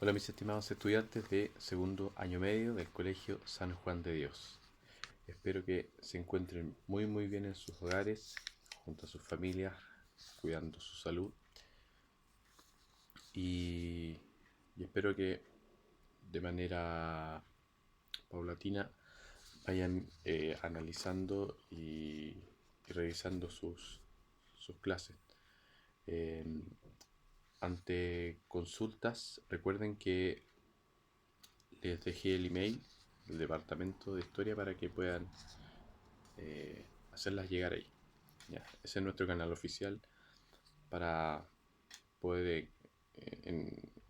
Hola mis estimados estudiantes de segundo año medio del Colegio San Juan de Dios. Espero que se encuentren muy bien en sus hogares, junto a sus familias, cuidando su salud y, y espero que de manera paulatina vayan analizando y revisando sus clases. Eh, Ante consultas, recuerden que les dejé el email del departamento de historia para que puedan hacerlas llegar ahí. ¿Ya? Ese es nuestro canal oficial para poder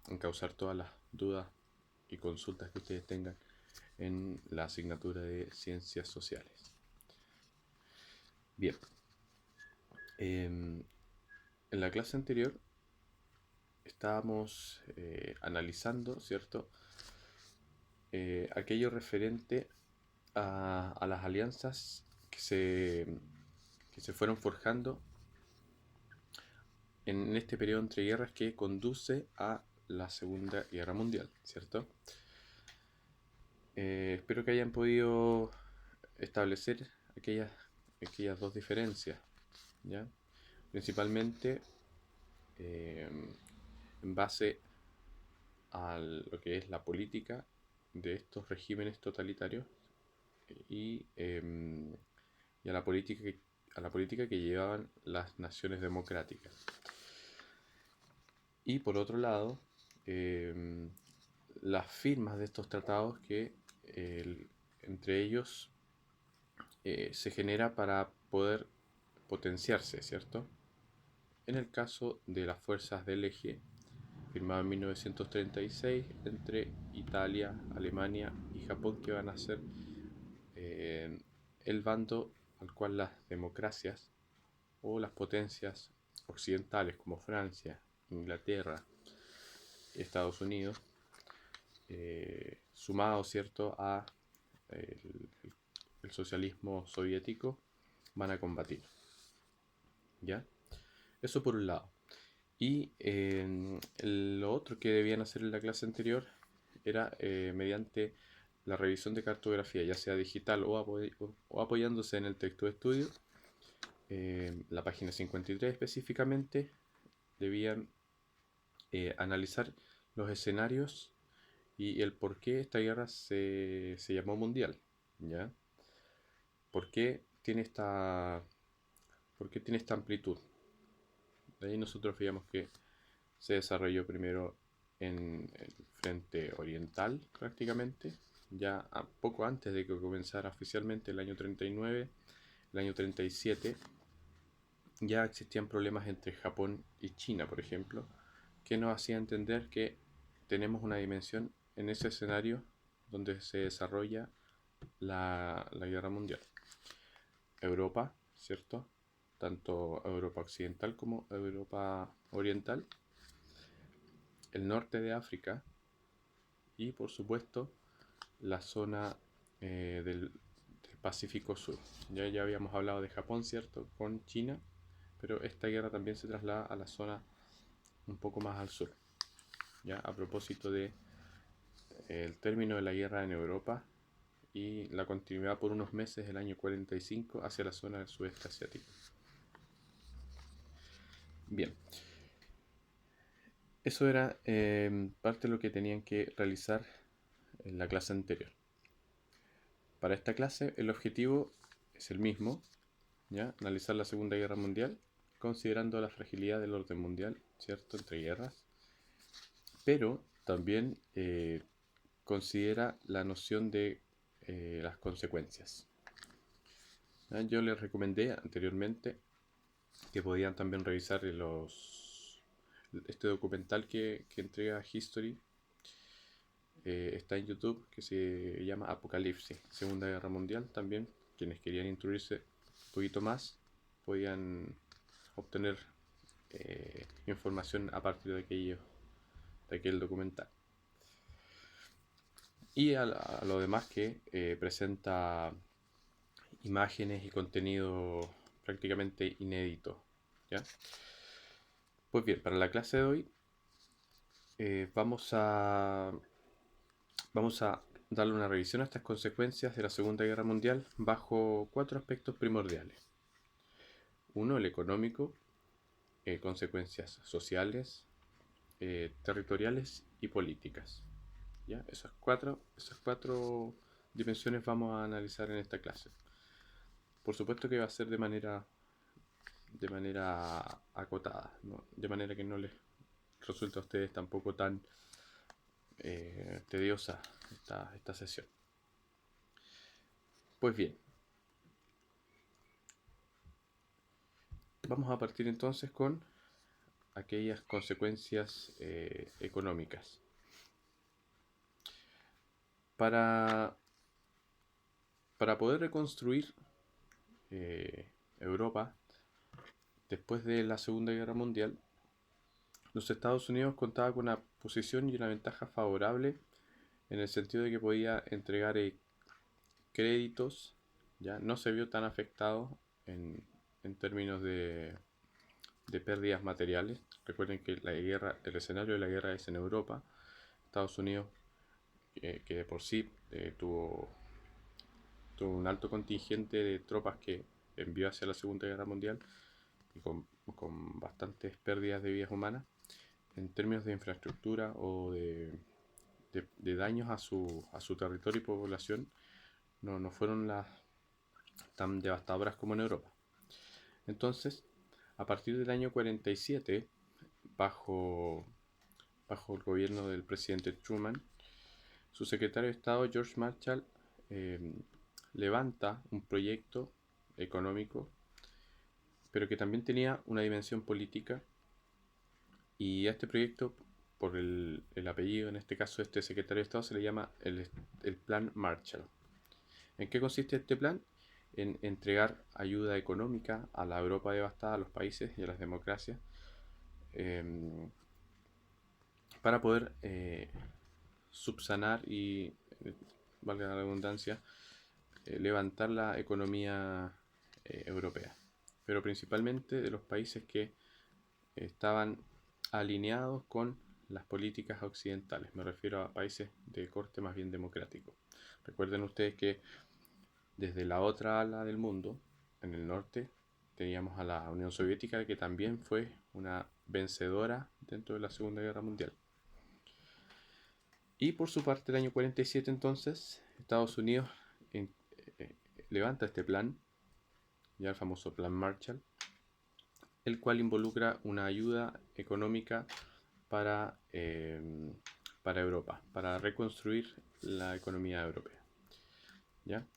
encauzar todas las dudas y consultas que ustedes tengan en la asignatura de ciencias sociales. Bien, en la clase anterior estábamos analizando, ¿cierto? Aquello referente a las alianzas que se fueron forjando en este periodo entre guerras que conduce a la Segunda Guerra Mundial, ¿cierto? Espero que hayan podido establecer aquellas dos diferencias, ¿ya? Principalmente eh, en base a lo que es la política de estos regímenes totalitarios y, eh, y a la política que llevaban las naciones democráticas. Y por otro lado, eh, las firmas de estos tratados que entre ellos se genera para poder potenciarse, ¿cierto? En el caso de las fuerzas del eje, firmado en 1936 entre Italia, Alemania y Japón, que van a ser eh, el bando al cual las democracias o las potencias occidentales como Francia, Inglaterra, Estados Unidos, sumado, ¿cierto?, a el, el socialismo soviético, van a combatir. ¿Ya? Eso por un lado. Y lo otro que debían hacer en la clase anterior era mediante la revisión de cartografía, ya sea digital o apoyándose en el texto de estudio, la página 53 específicamente, debían analizar los escenarios y el por qué esta guerra se llamó mundial. ¿Ya? ¿Por qué tiene por qué tiene esta amplitud? De ahí nosotros veíamos que se desarrolló primero en el frente oriental prácticamente, ya poco antes de que comenzara oficialmente el año 39, el año 37, ya existían problemas entre Japón y China, por ejemplo, que nos hacía entender que tenemos una dimensión en ese escenario donde se desarrolla la guerra mundial. Europa, ¿cierto? Tanto Europa occidental como Europa oriental, el norte de África y por supuesto la zona del Pacífico Sur. Ya habíamos hablado de Japón, ¿cierto? Con China, pero esta guerra también se traslada a la zona un poco más al sur. ¿Ya? A propósito de el término de la guerra en Europa y la continuidad por unos meses el año 45 hacia la zona del sudeste asiático. Bien, eso era parte de lo que tenían que realizar en la clase anterior. Para esta clase el objetivo es el mismo, ¿ya? Analizar la Segunda Guerra Mundial, considerando la fragilidad del orden mundial, ¿cierto? Entre guerras, pero también considera la noción de las consecuencias. ¿Ya? Yo les recomendé anteriormente que podían también revisar este documental que entrega History. Está en YouTube, que se llama Apocalipsis, Segunda Guerra Mundial. También quienes querían instruirse un poquito más podían obtener información a partir de aquel documental. Y a lo demás que presenta imágenes y contenido prácticamente inédito. ¿Ya? Pues bien, para la clase de hoy vamos a darle una revisión a estas consecuencias de la Segunda Guerra Mundial bajo 4 aspectos primordiales. Uno, el económico, consecuencias sociales, territoriales y políticas. ¿Ya? Esas cuatro dimensiones vamos a analizar en esta clase. Por supuesto que va a ser de manera acotada, ¿no? De manera que no les resulte a ustedes tampoco tan tediosa esta sesión. Pues bien, vamos a partir entonces con aquellas consecuencias económicas. Para poder reconstruir Europa después de la Segunda Guerra Mundial, los Estados Unidos contaban con una posición y una ventaja favorable en el sentido de que podía entregar créditos. Ya no se vio tan afectado en términos de pérdidas materiales. Recuerden que el escenario de la guerra es en Europa. Estados Unidos, que de por sí tuvo un alto contingente de tropas que envió hacia la Segunda Guerra Mundial y con bastantes pérdidas de vidas humanas, en términos de infraestructura o de daños a su territorio y población, no fueron las tan devastadoras como en Europa. Entonces, a partir del año 47, bajo el gobierno del presidente Truman, su secretario de Estado, George Marshall, levanta un proyecto económico, pero que también tenía una dimensión política, y a este proyecto, por el apellido, en este caso, de este secretario de Estado, se le llama el Plan Marshall. ¿En qué consiste este plan? En entregar ayuda económica a la Europa devastada, a los países y a las democracias, para poder subsanar y, valga la redundancia, levantar la economía europea, pero principalmente de los países que estaban alineados con las políticas occidentales. Me refiero a países de corte más bien democrático. Recuerden ustedes que desde la otra ala del mundo, en el norte, teníamos a la Unión Soviética, que también fue una vencedora dentro de la Segunda Guerra Mundial. Y por su parte, el año 47 entonces, Estados Unidos levanta este plan, ya el famoso Plan Marshall, el cual involucra una ayuda económica para Europa, para reconstruir la economía europea. ¿Ya?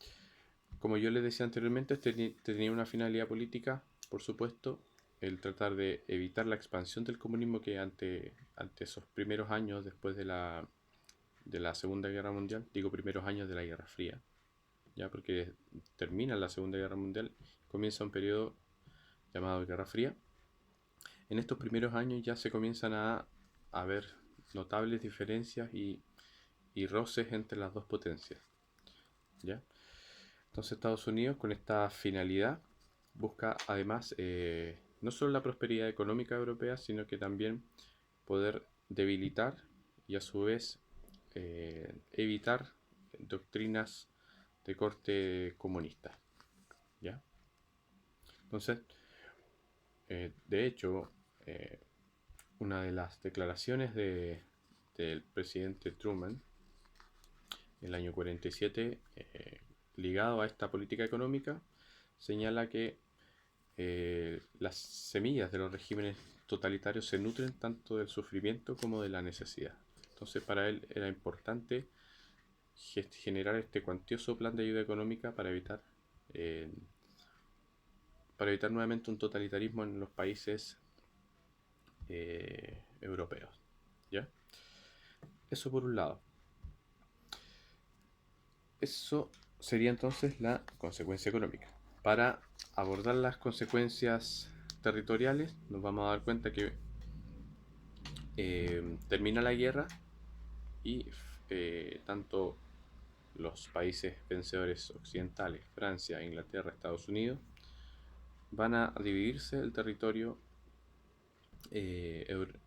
Como yo les decía anteriormente, tenía una finalidad política, por supuesto, el tratar de evitar la expansión del comunismo, que ante esos primeros años después de la Segunda Guerra Mundial, digo primeros años de la Guerra Fría, ya porque termina la Segunda Guerra Mundial, comienza un periodo llamado Guerra Fría. En estos primeros años ya se comienzan a ver notables diferencias y roces entre las dos potencias, ¿ya? Entonces Estados Unidos, con esta finalidad, busca además no solo la prosperidad económica europea, sino que también poder debilitar y a su vez evitar doctrinas de corte comunista, ¿ya? Entonces, de hecho, una de las declaraciones del presidente Truman, el año 47, ligado a esta política económica, señala que las semillas de los regímenes totalitarios se nutren tanto del sufrimiento como de la necesidad. Entonces, para él era importante generar este cuantioso plan de ayuda económica eh, para evitar nuevamente un totalitarismo en los países europeos, ¿ya? Eso por un lado. Eso sería entonces la consecuencia económica. Para abordar las consecuencias territoriales, nos vamos a dar cuenta que termina la guerra y tanto los países vencedores occidentales, Francia, Inglaterra, Estados Unidos, van a dividirse el territorio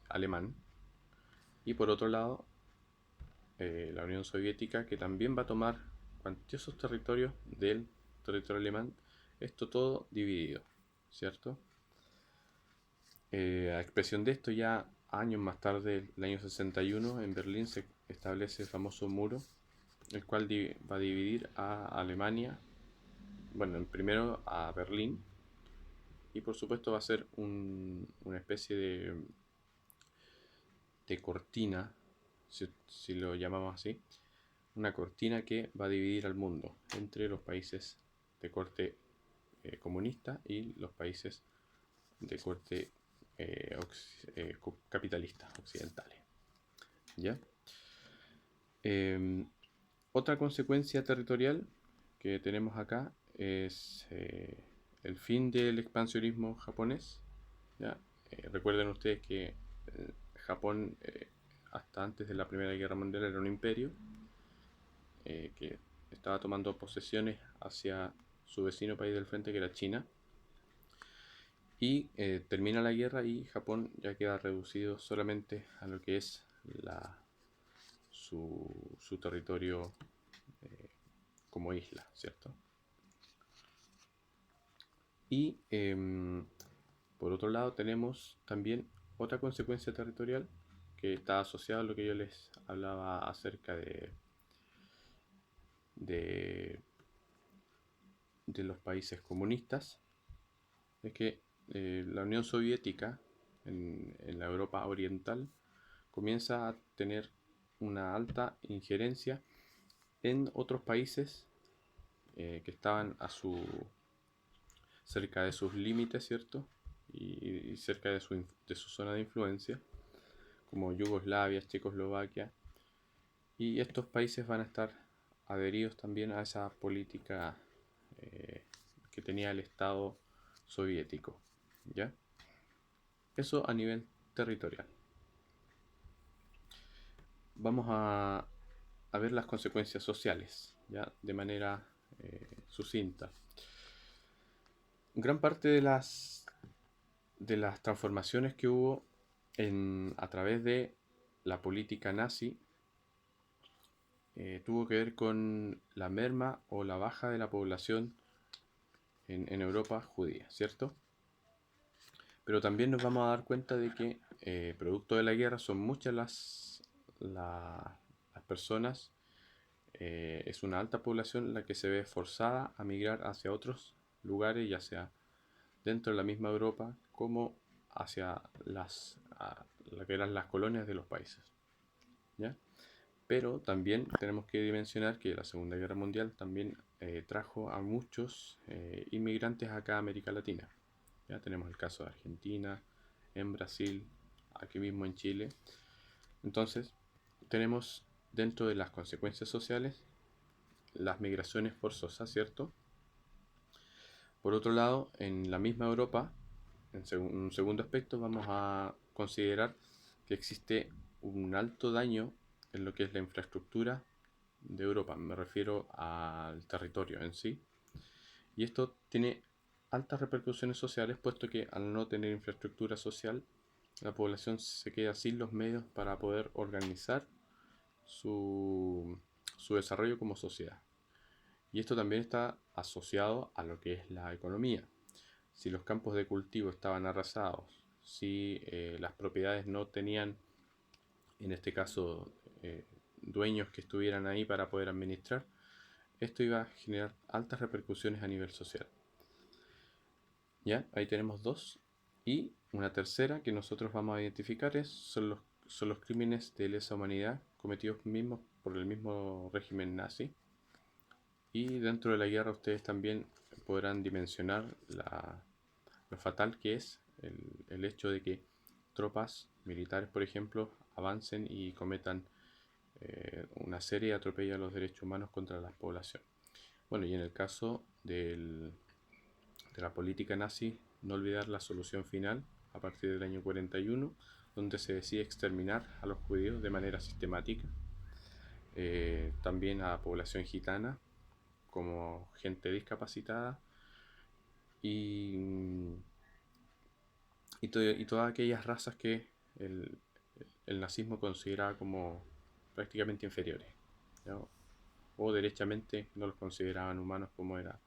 alemán Y por otro lado, la Unión Soviética, que también va a tomar cuantiosos territorios del territorio alemán, esto todo dividido, ¿cierto? A expresión de esto, ya años más tarde, el año 61, en Berlín se establece el famoso muro, el cual va a dividir a Alemania, bueno, primero a Berlín, y por supuesto va a ser una especie de cortina, si lo llamamos así, una cortina que va a dividir al mundo entre los países de corte comunista y los países de corte capitalista occidentales. ¿Ya? Otra consecuencia territorial que tenemos acá es el fin del expansionismo japonés. ¿Ya? Recuerden ustedes que Japón hasta antes de la Primera Guerra Mundial era un imperio que estaba tomando posesiones hacia su vecino país del frente, que era China. Y termina la guerra y Japón ya queda reducido solamente a lo que es su territorio como isla, ¿cierto? Y por otro lado tenemos también otra consecuencia territorial que está asociada a lo que yo les hablaba acerca de, de los países comunistas, es que la Unión Soviética en la Europa oriental comienza a tener una alta injerencia en otros países que estaban cerca de sus límites, ¿cierto? Y cerca de su zona de influencia, como Yugoslavia, Checoslovaquia, y estos países van a estar adheridos también a esa política que tenía el Estado soviético, ¿ya? Eso a nivel territorial. Vamos a ver las consecuencias sociales, ¿ya? De manera sucinta. Gran parte de las transformaciones que hubo a través de la política nazi tuvo que ver con la merma o la baja de la población en Europa judía, ¿cierto? Pero también nos vamos a dar cuenta de que producto de la guerra son muchas las personas, es una alta población la que se ve forzada a migrar hacia otros lugares, ya sea dentro de la misma Europa como hacia lo que eran las colonias de los países, ¿ya? Pero también tenemos que dimensionar que la Segunda Guerra Mundial también trajo a muchos inmigrantes acá a América Latina. Ya tenemos el caso de Argentina, en Brasil, aquí mismo en Chile. Entonces, tenemos dentro de las consecuencias sociales las migraciones forzosas, ¿cierto? Por otro lado, en la misma Europa, en un segundo aspecto, vamos a considerar que existe un alto daño en lo que es la infraestructura de Europa. Me refiero al territorio en sí. Y esto tiene altas repercusiones sociales, puesto que al no tener infraestructura social, la población se queda sin los medios para poder organizar su desarrollo como sociedad. Y esto también está asociado a lo que es la economía. Si los campos de cultivo estaban arrasados, si las propiedades no tenían, en este caso, dueños que estuvieran ahí para poder administrar, esto iba a generar altas repercusiones a nivel social. ¿Ya? Ahí tenemos dos. Y una tercera que nosotros vamos a identificar son los crímenes de lesa humanidad cometidos mismos por el mismo régimen nazi. Y dentro de la guerra ustedes también podrán dimensionar lo fatal que es el hecho de que tropas militares, por ejemplo, avancen y cometan una serie de atropellos a los derechos humanos contra la población. Bueno, y en el caso de la política nazi, no olvidar la solución final a partir del año 41, donde se decide exterminar a los judíos de manera sistemática, también a la población gitana como gente discapacitada y todas aquellas razas que el nazismo consideraba como prácticamente inferiores, ¿ya? O derechamente no los consideraban humanos como era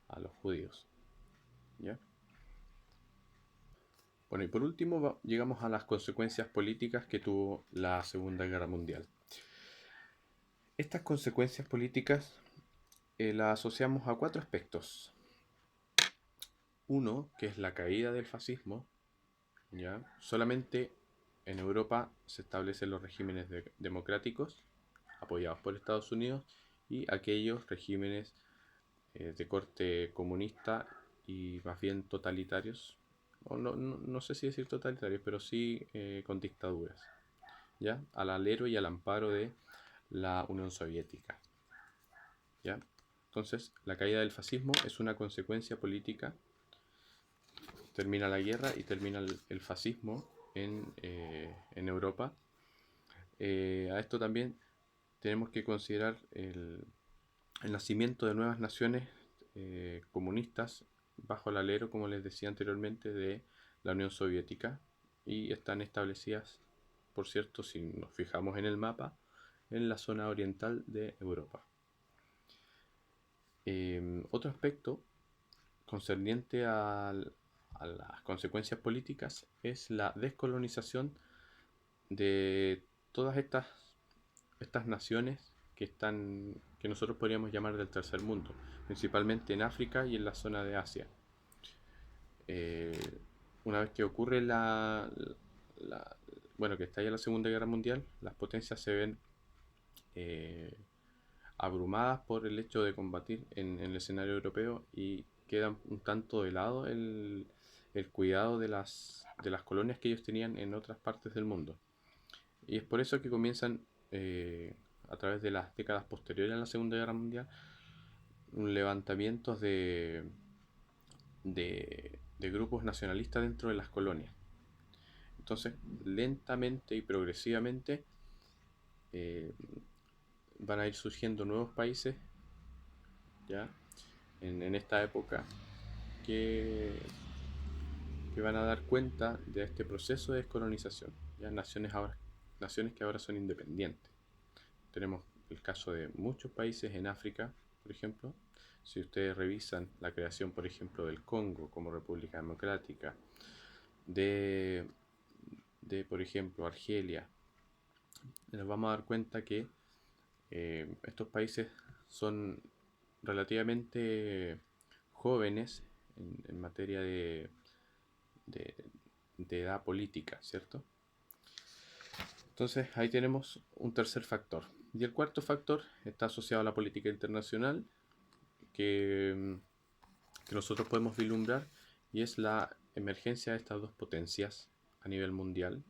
a los judíos, ¿ya? Bueno, y por último llegamos a las consecuencias políticas que tuvo la Segunda Guerra Mundial. Estas consecuencias políticas las asociamos a cuatro aspectos. Uno, que es la caída del fascismo, ¿ya? Solamente en Europa se establecen los regímenes democráticos apoyados por Estados Unidos y aquellos regímenes de corte comunista y más bien totalitarios, o no sé si decir totalitarios, pero sí con dictaduras, ¿ya? Al alero y al amparo de la Unión Soviética, ¿ya? Entonces, la caída del fascismo es una consecuencia política. Termina la guerra y termina el fascismo en Europa. A esto también tenemos que considerar el nacimiento de nuevas naciones comunistas bajo el alero, como les decía anteriormente, de la Unión Soviética, y están establecidas, por cierto, si nos fijamos en el mapa, en la zona oriental de Europa. Otro aspecto concerniente a las consecuencias políticas es la descolonización de todas estas naciones que nosotros podríamos llamar del tercer mundo, principalmente en África y en la zona de Asia. Una vez que ocurre bueno, que estalla la Segunda Guerra Mundial, las potencias se ven abrumadas por el hecho de combatir en el escenario europeo y quedan un tanto de lado el cuidado de las colonias que ellos tenían en otras partes del mundo. Y es por eso que comienzan, a través de las décadas posteriores a la Segunda Guerra Mundial, levantamientos de grupos nacionalistas dentro de las colonias. Entonces, lentamente y progresivamente eh, van a ir surgiendo nuevos países, ¿ya? En esta época que, que van a dar cuenta de este proceso de descolonización, ¿ya? Naciones que ahora son independientes. Tenemos el caso de muchos países en África, por ejemplo. Si ustedes revisan la creación, por ejemplo, del Congo como República Democrática, de por ejemplo, Argelia, nos vamos a dar cuenta que estos países son relativamente jóvenes en materia de, de edad política, ¿cierto? Entonces ahí tenemos un tercer factor. Y el cuarto factor está asociado a la política internacional que nosotros podemos vislumbrar, y es la emergencia de estas dos potencias a nivel mundial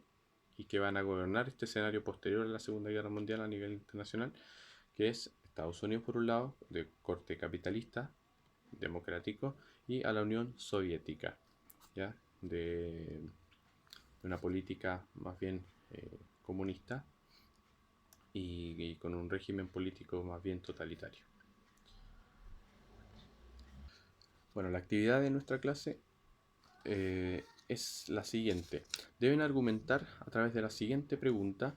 y que van a gobernar este escenario posterior a la Segunda Guerra Mundial a nivel internacional, que es Estados Unidos por un lado, de corte capitalista, democrático, y a la Unión Soviética, ¿ya? De una política más bien comunista y con un régimen político más bien totalitario. Bueno, la actividad de nuestra clase es la siguiente. Deben argumentar a través de la siguiente pregunta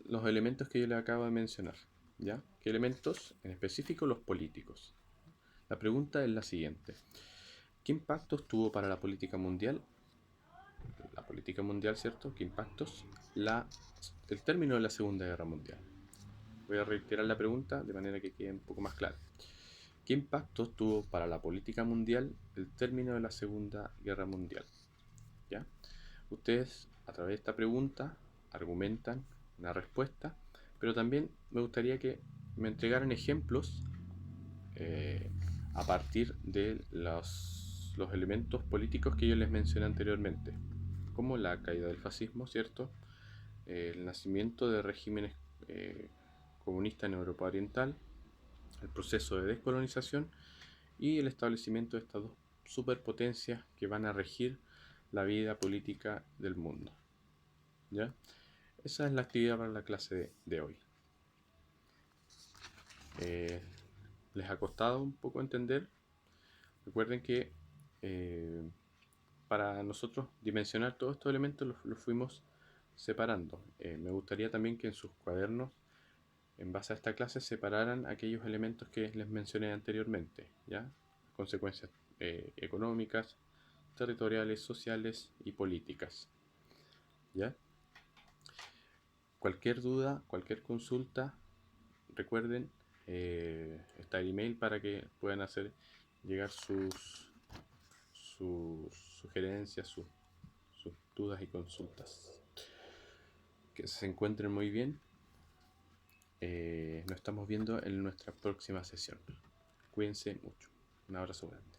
los elementos que yo les acabo de mencionar, ¿ya? ¿Qué elementos? En específico los políticos. La pregunta es la siguiente. ¿Qué impactos tuvo para la política mundial? La política mundial, ¿cierto? ¿Qué impactos? El término de la Segunda Guerra Mundial. Voy a reiterar la pregunta de manera que quede un poco más clara. ¿Qué impactos tuvo para la política mundial el término de la Segunda Guerra Mundial? ¿Ya? Ustedes, a través de esta pregunta, argumentan una respuesta, pero también me gustaría que me entregaran ejemplos a partir de los elementos políticos que yo les mencioné anteriormente, como la caída del fascismo, ¿cierto? El nacimiento de regímenes comunistas en Europa Oriental, el proceso de descolonización y el establecimiento de estas dos superpotencias que van a regir la vida política del mundo, ¿ya? Esa es la actividad para la clase de hoy. ¿Les ha costado un poco entender? Recuerden que para nosotros dimensionar todos estos elementos los fuimos separando. Me gustaría también que en sus cuadernos, en base a esta clase, separaran aquellos elementos que les mencioné anteriormente, ¿ya? Consecuencias económicas, territoriales, sociales y políticas, ¿ya? Cualquier duda, cualquier consulta, recuerden, está el email para que puedan hacer llegar sus sugerencias, sus dudas y consultas. Que se encuentren muy bien. Nos estamos viendo en nuestra próxima sesión. Cuídense mucho. Un abrazo grande.